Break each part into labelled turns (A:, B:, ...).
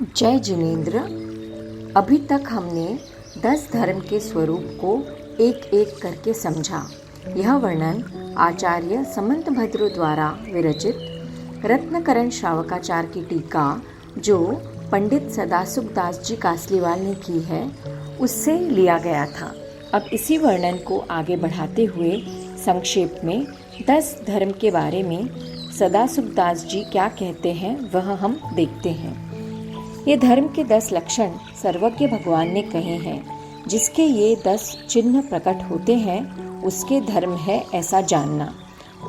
A: जय जिनेन्द्र। अभी तक हमने 10 धर्म के स्वरूप को एक एक करके समझा। यह वर्णन आचार्य समंतभद्र द्वारा विरचित रत्नकरण श्रावकाचार्य की टीका जो पंडित सदासुखदास जी कासलीवाल ने की है उससे लिया गया था। अब इसी वर्णन को आगे बढ़ाते हुए संक्षेप में 10 धर्म के बारे में सदासुखदास जी क्या कहते हैं वह हम देखते हैं। ये धर्म के 10 लक्षण सर्वज्ञ भगवान ने कहे हैं। जिसके ये 10 चिन्ह प्रकट होते हैं उसके धर्म है ऐसा जानना।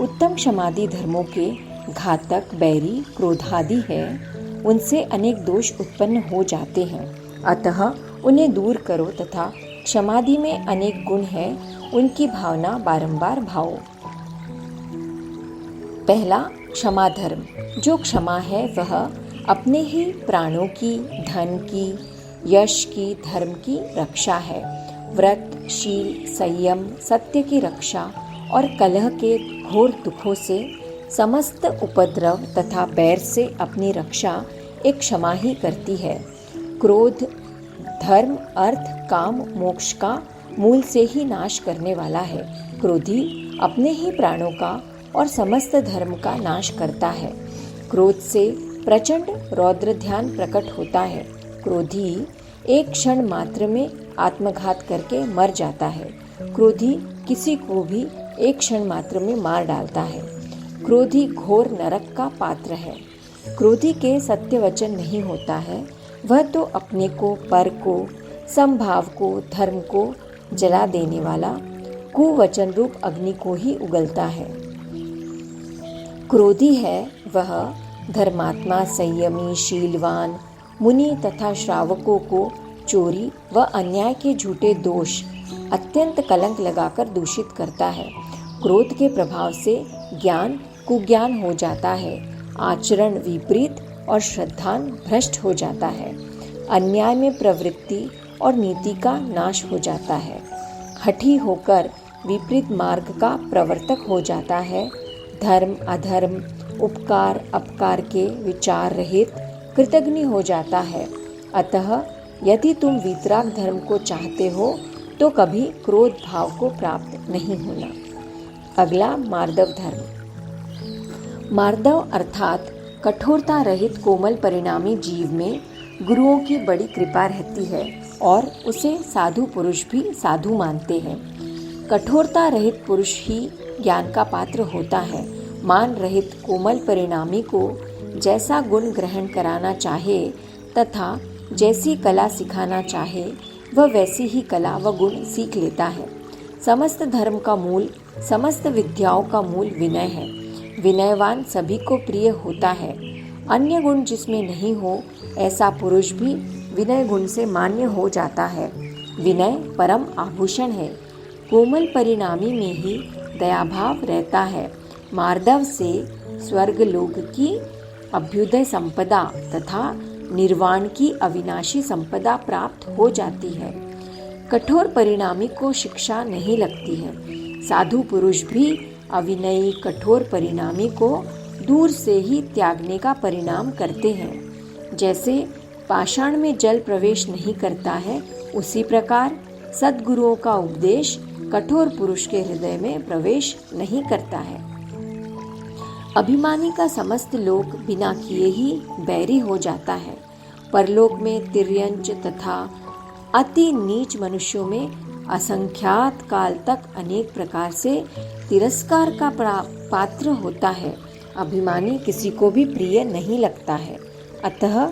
A: उत्तम क्षमादि धर्मों के घातक बैरी क्रोधादि है, उनसे अनेक दोष उत्पन्न हो जाते हैं, अतः उन्हें दूर करो तथा क्षमादि में अनेक गुण है उनकी भावना बारंबार भाओ। पहला क्षमा धर्म। जो क्षमा है वह अपने ही प्राणों की, धन की, यश की, धर्म की रक्षा है। व्रत, शील, संयम, सत्य की रक्षा और कलह के घोर दुखों से, समस्त उपद्रव तथा बैर से अपनी रक्षा एक क्षमा ही करती है। क्रोध धर्म, अर्थ, काम, मोक्ष का मूल से ही नाश करने वाला है। क्रोधी अपने ही प्राणों का और समस्त धर्म का नाश करता है। क्रोध से प्रचंड रौद्र ध्यान प्रकट होता है। क्रोधी एक क्षण मात्र में आत्मघात करके मर जाता है। क्रोधी किसी को भी एक क्षण मात्र में मार डालता है। क्रोधी घोर नरक का पात्र है। क्रोधी के सत्य वचन नहीं होता है, वह तो अपने को, पर को, समभाव को, धर्म को जला देने वाला कुवचन रूप अग्नि को ही उगलता है। क्रोधी है वह धर्मात्मा, संयमी, शीलवान, मुनि तथा श्रावकों को चोरी व अन्याय के झूठे दोष अत्यंत कलंक लगाकर दूषित करता है। क्रोध के प्रभाव से ज्ञान कुज्ञान हो जाता है, आचरण विपरीत और श्रद्धान भ्रष्ट हो जाता है। अन्याय में प्रवृत्ति और नीति का नाश हो जाता है। हठी होकर विपरीत मार्ग का प्रवर्तक हो जाता है। धर्म अधर्म, उपकार अपकार के विचार रहित कृतघ्न हो जाता है। अतः यदि तुम वीतराग धर्म को चाहते हो तो कभी क्रोध भाव को प्राप्त नहीं होना। अगला मार्दव धर्म। मार्दव अर्थात कठोरता रहित कोमल परिणामी जीव में गुरुओं की बड़ी कृपा रहती है और उसे साधु पुरुष भी साधु मानते हैं। कठोरता रहित पुरुष ही ज्ञान का पात्र होता है। मान रहित कोमल परिणामी को जैसा गुण ग्रहण कराना चाहे तथा जैसी कला सिखाना चाहे वह वैसी ही कला व गुण सीख लेता है। समस्त धर्म का मूल, समस्त विद्याओं का मूल विनय है। विनयवान सभी को प्रिय होता है। अन्य गुण जिसमें नहीं हो ऐसा पुरुष भी विनय गुण से मान्य हो जाता है। विनय परम आभूषण है। कोमल परिणामी में ही दयाभाव रहता है। मार्दव से स्वर्ग लोक की अभ्युदय संपदा तथा निर्वाण की अविनाशी संपदा प्राप्त हो जाती है। कठोर परिणामी को शिक्षा नहीं लगती है। साधु पुरुष भी अविनयी कठोर परिणामी को दूर से ही त्यागने का परिणाम करते हैं। जैसे पाषाण में जल प्रवेश नहीं करता है, उसी प्रकार सद्गुरुओं का उपदेश कठोर पुरुष के हृदय में प्रवेश नहीं करता है। अभिमानी का समस्त लोक बिना किए ही बैरी हो जाता है। परलोक में तिर्यंच तथा अति नीच मनुष्यों में असंख्यात काल तक अनेक प्रकार से तिरस्कार का पात्र होता है। अभिमानी किसी को भी प्रिय नहीं लगता है। अतः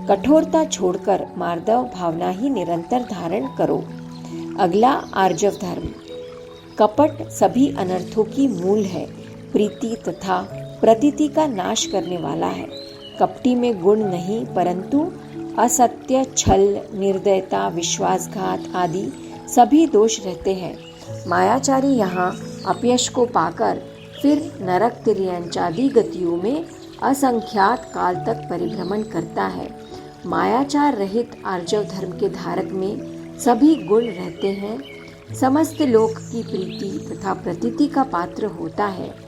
A: कठोरता छोड़कर मार्दव भावना ही निरंतर धारण करो। अगला आर्जव धर्म। कपट सभी अनर्थों की मूल है। प्रीति तथा प्रतीति का नाश करने वाला है। कपटी में गुण नहीं परंतु असत्य, छल, निर्दयता, विश्वासघात आदि सभी दोष रहते हैं। मायाचारी यहाँ अपयश को पाकर फिर नरक, तिर्यंचादि गतियों में असंख्यात काल तक परिभ्रमण करता है। मायाचार रहित आर्जव धर्म के धारक में सभी गुण रहते हैं। समस्त लोक की प्रीति तथा प्रतीति का पात्र होता है।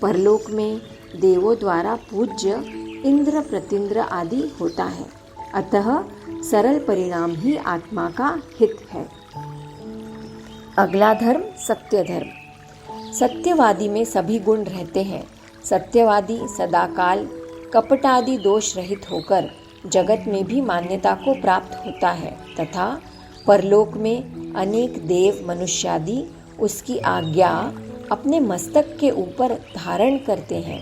A: परलोक में देवों द्वारा पूज्य इंद्र, प्रतिंद्र आदि होता है। अतः सरल परिणाम ही आत्मा का हित है। अगला धर्म सत्य धर्म। सत्यवादी में सभी गुण रहते हैं। सत्यवादी सदाकाल कपटादि दोष रहित होकर जगत में भी मान्यता को प्राप्त होता है तथा परलोक में अनेक देव मनुष्यादि उसकी आज्ञा अपने मस्तक के ऊपर धारण करते हैं।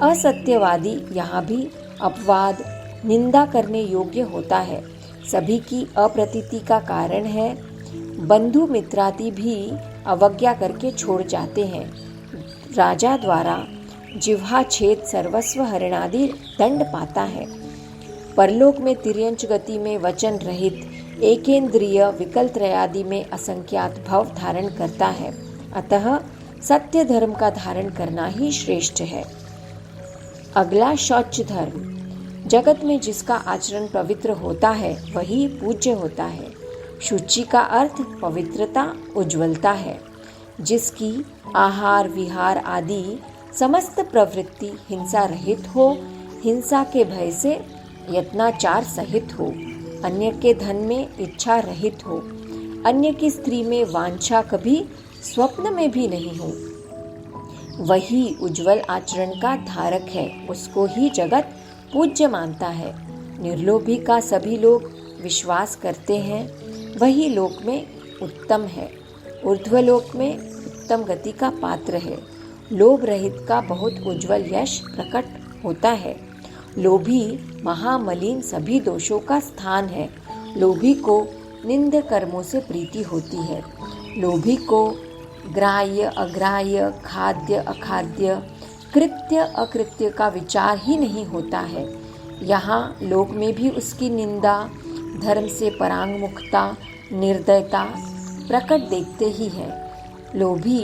A: असत्यवादी यहाँ भी अपवाद निंदा करने योग्य होता है, सभी की अप्रतीति का कारण है। बंधु मित्रादि भी अवज्ञा करके छोड़ जाते हैं। राजा द्वारा जिह्वा छेद सर्वस्व हरणादि दंड पाता है। परलोक में तिर्यंच गति में वचन रहित एकेंद्रिय विकलत्रयादि में असंख्यात भव धारण करता है। अतः सत्य धर्म का धारण करना ही श्रेष्ठ है। अगला शौच धर्म। जगत में जिसका आचरण पवित्र होता है वही पूज्य होता है। शुचि का अर्थ पवित्रता, उज्ज्वलता है। जिसकी आहार विहार आदि समस्त प्रवृत्ति हिंसा रहित हो, हिंसा के भय से यत्नाचार सहित हो, अन्य के धन में इच्छा रहित हो, अन्य की स्त्री में वांछा कभी स्वप्न में भी नहीं हो, वही उज्जवल आचरण का धारक है। उसको ही जगत पूज्य मानता है। निर्लोभी का सभी लोग विश्वास करते हैं, वही लोक में उत्तम है, ऊर्ध्वलोक में उत्तम गति का पात्र है। लोभ रहित का बहुत उज्जवल यश प्रकट होता है। लोभी महामलिन सभी दोषों का स्थान है। लोभी को निंद कर्मों से प्रीति होती है। लोभी को ग्राह्य अग्राह्य, खाद्य अखाद्य, कृत्य अकृत्य का विचार ही नहीं होता है। यहाँ लोक में भी उसकी निंदा, धर्म से परांगमुखता, निर्दयता प्रकट देखते ही है। लोभी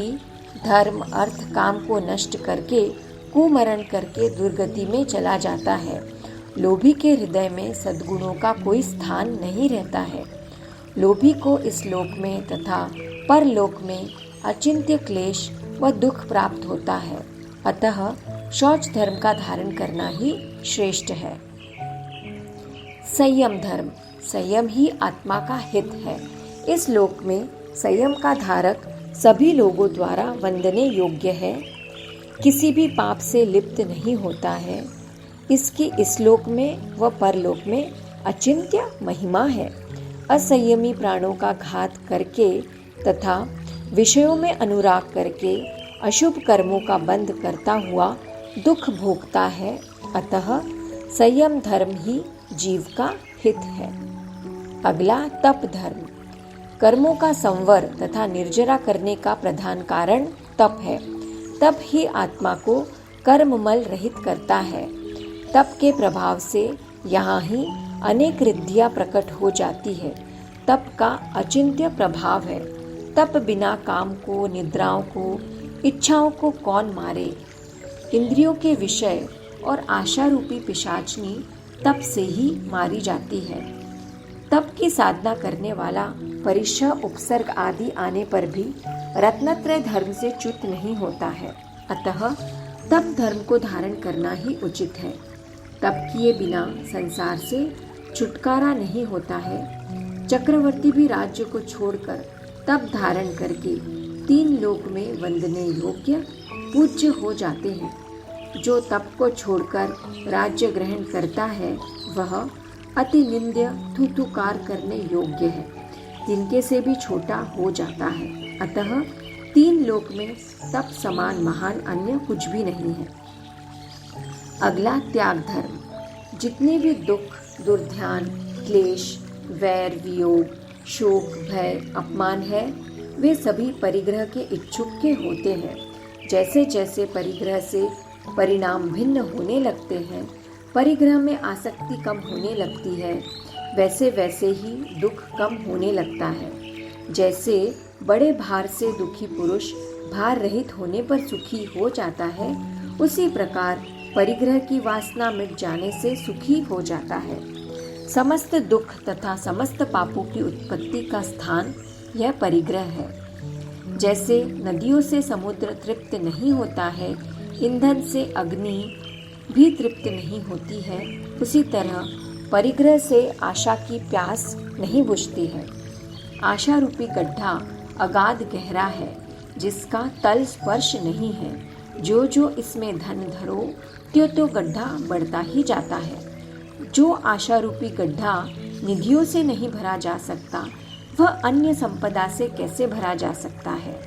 A: धर्म अर्थ काम को नष्ट करके कुमरण करके दुर्गति में चला जाता है। लोभी के हृदय में सद्गुणों का कोई स्थान नहीं रहता है। लोभी को इस लोक में तथा परलोक में अचिंत्य क्लेश व दुख प्राप्त होता है। अतः शौच धर्म का धारण करना ही श्रेष्ठ है। संयम धर्म। संयम ही आत्मा का हित है। इस लोक में संयम का धारक सभी लोगों द्वारा वंदनीय योग्य है। किसी भी पाप से लिप्त नहीं होता है। इसकी इस लोक में व परलोक में अचिंत्य महिमा है। असंयमी प्राणों का घात करके तथा विषयों में अनुराग करके अशुभ कर्मों का बंध करता हुआ दुख भोगता है। अतः संयम धर्म ही जीव का हित है। अगला तप धर्म। कर्मों का संवर तथा निर्जरा करने का प्रधान कारण तप है। तप ही आत्मा को कर्ममल रहित करता है। तप के प्रभाव से यहाँ ही अनेक रिद्धियाँ प्रकट हो जाती है। तप का अचिंत्य प्रभाव है। तप बिना काम को, निद्राओं को, इच्छाओं को कौन मारे। इंद्रियों के विषय और आशा रूपी पिशाचनी तप से ही मारी जाती है। तप की साधना करने वाला परिश्रम, उपसर्ग आदि आने पर भी रत्नत्रय धर्म से च्युत नहीं होता है। अतः तप धर्म को धारण करना ही उचित है। तप किए बिना संसार से छुटकारा नहीं होता है। चक्रवर्ती भी राज्य को छोड़कर तप धारण करके 3 लोक में वंदनीय योग्य पूज्य हो जाते हैं। जो तप को छोड़कर राज्य ग्रहण करता है वह अति निंद्य, थुथुकार करने योग्य है, तिनके से भी छोटा हो जाता है। अतः 3 लोक में तप समान महान अन्य कुछ भी नहीं है। अगला त्याग धर्म। जितने भी दुख, दुर्ध्यान, क्लेश, वैर, वियोग, शोक, भय, अपमान है, वे सभी परिग्रह के इच्छुक के होते हैं। जैसे जैसे परिग्रह से परिणाम भिन्न होने लगते हैं, परिग्रह में आसक्ति कम होने लगती है, वैसे वैसे ही दुख कम होने लगता है। जैसे बड़े भार से दुखी पुरुष भार रहित होने पर सुखी हो जाता है, उसी प्रकार परिग्रह की वासना मिट जाने से सुखी हो जाता है। समस्त दुख तथा समस्त पापों की उत्पत्ति का स्थान यह परिग्रह है। जैसे नदियों से समुद्र तृप्त नहीं होता है, ईंधन से अग्नि भी तृप्त नहीं होती है, उसी तरह परिग्रह से आशा की प्यास नहीं बुझती है। आशा रूपी गड्ढा अगाध गहरा है, जिसका तल स्पर्श नहीं है। जो जो इसमें धन धरो, त्यों त्यों गड्ढा बढ़ता ही जाता है। जो आशा रूपी गड्ढा निधियों से नहीं भरा जा सकता, वह अन्य संपदा से कैसे भरा जा सकता है।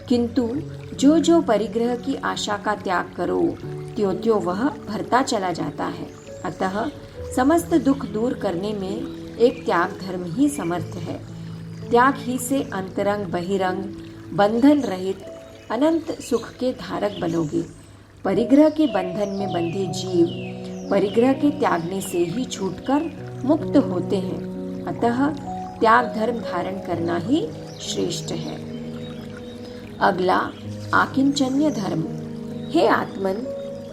A: किंतु जो जो परिग्रह की आशा का त्याग करो, त्यों त्यों वह भरता चला जाता है। अतः समस्त दुख दूर करने में एक त्याग धर्म ही समर्थ है। त्याग ही से अंतरंग बहिरंग बंधन रहित अनंत सुख के धारक बनोगे। परिग्रह के बंधन में बंधे जीव परिग्रह के त्यागने से ही छूटकर मुक्त होते हैं। अतः त्याग धर्म धारण करना ही श्रेष्ठ है। अगला आकिंचन्य धर्म। हे आत्मन,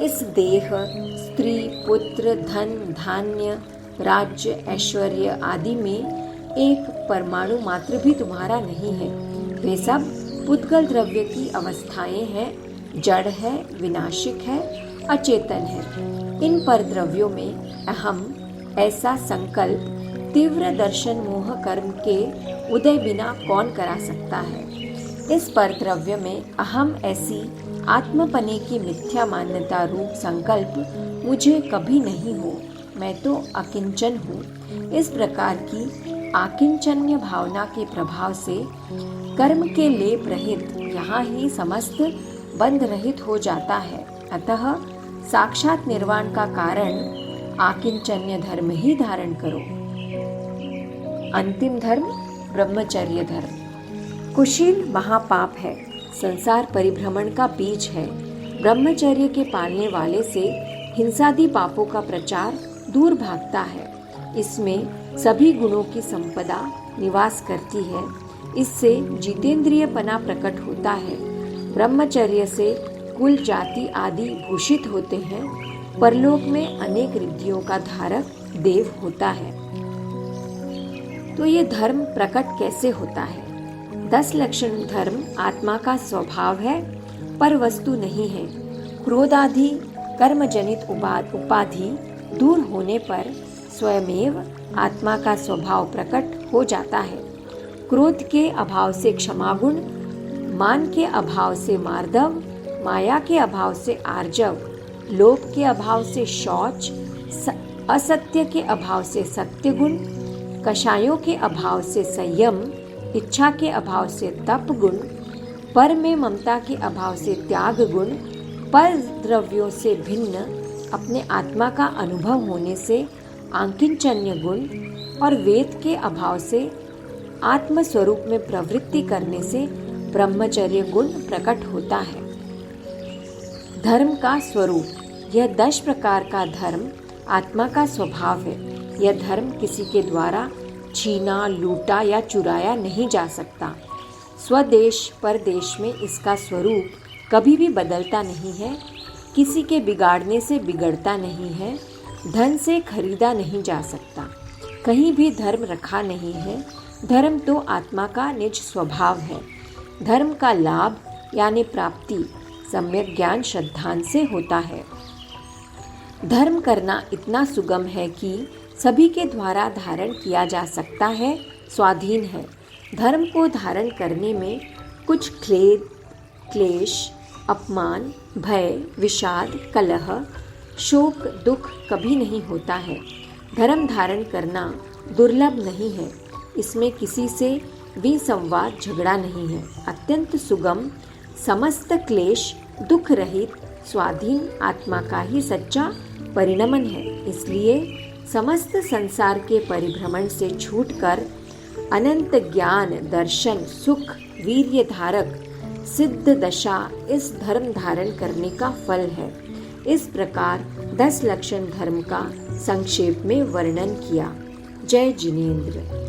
A: इस देह, स्त्री, पुत्र, धन, धान्य, राज्य, ऐश्वर्य आदि में एक परमाणु मात्र भी तुम्हारा नहीं है। वे सब पुद्गल द्रव्य की अवस्थाएं हैं, जड़ है, विनाशिक है, अचेतन है। इन पर द्रव्यों में अहम ऐसा संकल्प तीव्र दर्शन मोह कर्म के उदय बिना कौन करा सकता है। इस पर द्रव्य में अहम ऐसी आत्मपने की मिथ्या मान्यता रूप संकल्प मुझे कभी नहीं हो, मैं तो अकिंचन हूँ। इस प्रकार की आकिंचन्य भावना के प्रभाव से कर्म के लेप रहित यहाँ ही समस्त बंध रहित हो जाता है। अतः साक्षात निर्वाण का कारण आकिंचन्य धर्म ही धारण करो। अंतिम धर्म ब्रह्मचर्य धर्म। कुशील महापाप है, संसार परिभ्रमण का बीज है। ब्रह्मचर्य के पालने वाले से हिंसादि पापों का प्रचार दूर भागता है। इसमें सभी गुणों की संपदा निवास करती है। इससे जितेंद्रियपना प्रकट होता है। ब्रह्मचर्य से कुल जाति आदि भूषित होते हैं। परलोक में अनेक रिद्धियों का धारक देव होता है। तो ये धर्म प्रकट कैसे होता है? 10 लक्षण धर्म आत्मा का स्वभाव है, पर वस्तु नहीं है। क्रोध आदि कर्मजनित उपाधि दूर होने पर स्वयमेव आत्मा का स्वभाव प्रकट हो जाता है। क्रोध के अभाव से क्षमागुण, मान के अभाव से मार्दव, माया के अभाव से आर्जव, लोभ के अभाव से शौच, असत्य के अभाव से सत्य गुण, कषायों के अभाव से संयम, इच्छा के अभाव से तप गुण, पर में ममता के अभाव से त्याग गुण, पर द्रव्यों से भिन्न अपने आत्मा का अनुभव होने से आकिंचन्य गुण और वेद के अभाव से आत्म स्वरूप में प्रवृत्ति करने से ब्रह्मचर्य गुण प्रकट होता है। धर्म का स्वरूप। यह 10 प्रकार का धर्म आत्मा का स्वभाव है। यह धर्म किसी के द्वारा छीना, लूटा या चुराया नहीं जा सकता। स्वदेश परदेश में इसका स्वरूप कभी भी बदलता नहीं है। किसी के बिगाड़ने से बिगड़ता नहीं है। धन से खरीदा नहीं जा सकता। कहीं भी धर्म रखा नहीं है। धर्म तो आत्मा का निज स्वभाव है। धर्म का लाभ यानी प्राप्ति सम्यक ज्ञान श्रद्धान से होता है। धर्म करना इतना सुगम है कि सभी के द्वारा धारण किया जा सकता है, स्वाधीन है। धर्म को धारण करने में कुछ खेद, क्लेश, अपमान, भय, विषाद, कलह, शोक, दुख कभी नहीं होता है। धर्म धारण करना दुर्लभ नहीं है। इसमें किसी से विसंवाद झगड़ा नहीं है। अत्यंत सुगम, समस्त क्लेश दुख रहित, स्वाधीन आत्मा का ही सच्चा परिणमन है। इसलिए समस्त संसार के परिभ्रमण से छूटकर अनंत ज्ञान, दर्शन, सुख, वीर्य धारक सिद्ध दशा इस धर्म धारण करने का फल है। इस प्रकार 10 लक्षण धर्म का संक्षेप में वर्णन किया। जय जिनेंद्र।